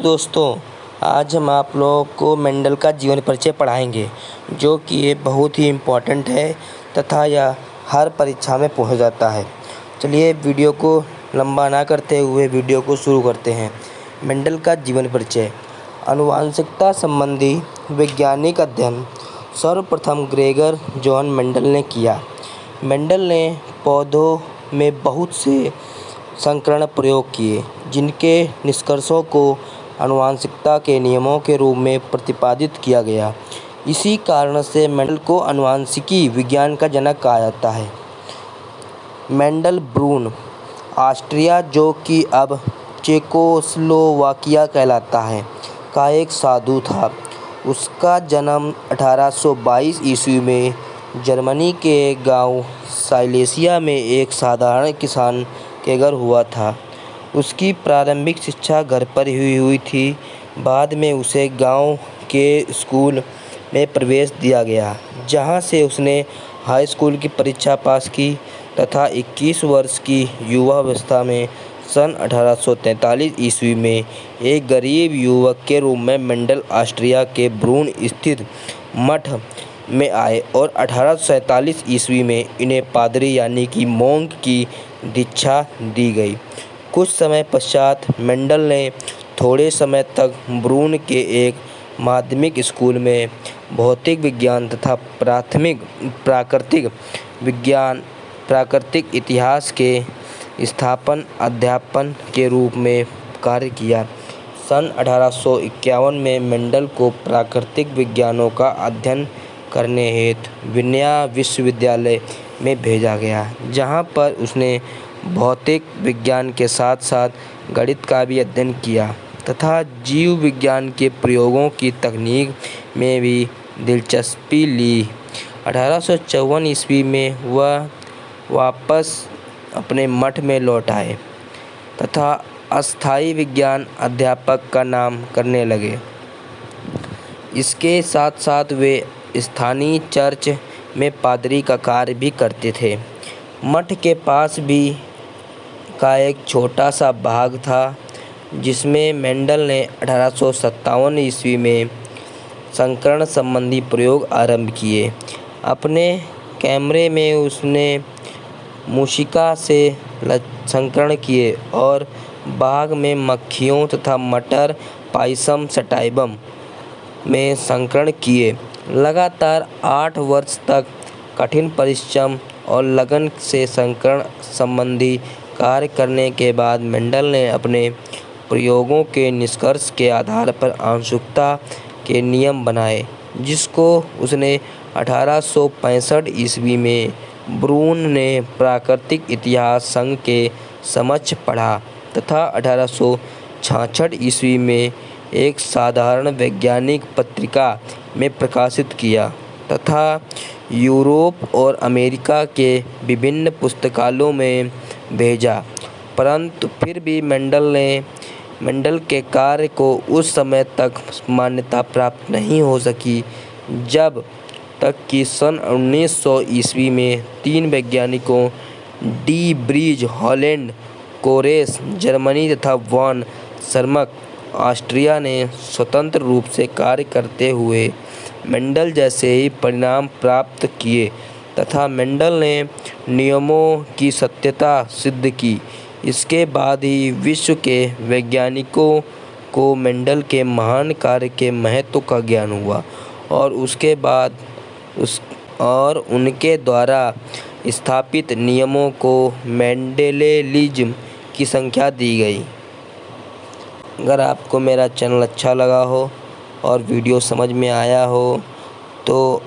दोस्तों, आज हम आप लोगों को मेंडल का जीवन परिचय पढ़ाएंगे, जो कि ये बहुत ही इम्पोर्टेंट है तथा यह हर परीक्षा में पूछा जाता है। चलिए वीडियो को लंबा ना करते हुए वीडियो को शुरू करते हैं। मेंडल का जीवन परिचय। आनुवंशिकता संबंधी वैज्ञानिक अध्ययन सर्वप्रथम ग्रेगर जोहन मेंडल ने किया। मेंडल ने पौधों में बहुत से संकरण प्रयोग किए, जिनके निष्कर्षों को आनुवंशिकता के नियमों के रूप में प्रतिपादित किया गया। इसी कारण से मेंडल को आनुवंशिकी विज्ञान का जनक कहा जाता है। मेंडल ब्रून, ऑस्ट्रिया, जो कि अब चेकोस्लोवाकिया कहलाता है, का एक साधु था। उसका जन्म 1822 ईस्वी में जर्मनी के गांव साइलेसिया में एक साधारण किसान के घर हुआ था। उसकी प्रारंभिक शिक्षा घर पर ही हुई थी। बाद में उसे गांव के स्कूल में प्रवेश दिया गया, जहां से उसने हाई स्कूल की परीक्षा पास की तथा 21 वर्ष की युवावस्था में सन 1843 ईस्वी में एक गरीब युवक के रूप में मेंडल ऑस्ट्रिया के ब्रून स्थित मठ में आए और 1847 ईस्वी में इन्हें पादरी यानी कि मोंक की दीक्षा दी गई। कुछ समय पश्चात मेंडल ने थोड़े समय तक ब्रून के एक माध्यमिक स्कूल में भौतिक विज्ञान तथा प्राकृतिक इतिहास के स्थापन अध्यापन के रूप में कार्य किया। सन 1851 में मेंडल को प्राकृतिक विज्ञानों का अध्ययन करने हेतु वियना विश्वविद्यालय में भेजा गया, जहां पर उसने भौतिक विज्ञान के साथ साथ गणित का भी अध्ययन किया तथा जीव विज्ञान के प्रयोगों की तकनीक में भी दिलचस्पी ली। 1854 ईस्वी में वह वापस अपने मठ में लौट आए तथा अस्थायी विज्ञान अध्यापक का नाम करने लगे। इसके साथ साथ वे स्थानीय चर्च में पादरी का कार्य भी करते थे। मठ के पास भी का एक छोटा सा भाग था, जिसमें मेंडल ने 1857 ईस्वी में संकरण संबंधी प्रयोग आरंभ किए। अपने कैमरे में उसने मूशिका से संकरण किए और बाग में मक्खियों तथा मटर पायसम सटाइबम में संकरण किए। लगातार 8 वर्ष तक कठिन परिश्रम और लगन से संकरण संबंधी कार्य करने के बाद मेंडल ने अपने प्रयोगों के निष्कर्ष के आधार पर आनुवंशिकता के नियम बनाए, जिसको उसने 1865 ईस्वी में ब्रून ने प्राकृतिक इतिहास संघ के समक्ष पढ़ा तथा 1866 ईस्वी में एक साधारण वैज्ञानिक पत्रिका में प्रकाशित किया तथा यूरोप और अमेरिका के विभिन्न पुस्तकालयों में भेजा। परंतु फिर भी मेंडल के कार्य को उस समय तक मान्यता प्राप्त नहीं हो सकी, जब तक कि सन 1900 ईस्वी में 3 वैज्ञानिकों डी ब्रीज हॉलैंड, कोरेस जर्मनी तथा वॉन सर्मक ऑस्ट्रिया ने स्वतंत्र रूप से कार्य करते हुए मेंडल जैसे ही परिणाम प्राप्त किए तथा मेंडल ने नियमों की सत्यता सिद्ध की। इसके बाद ही विश्व के वैज्ञानिकों को मेंडल के महान कार्य के महत्व का ज्ञान हुआ और उसके बाद उनके द्वारा स्थापित नियमों को मेंडेलिज्म की संख्या दी गई। अगर आपको मेरा चैनल अच्छा लगा हो और वीडियो समझ में आया हो तो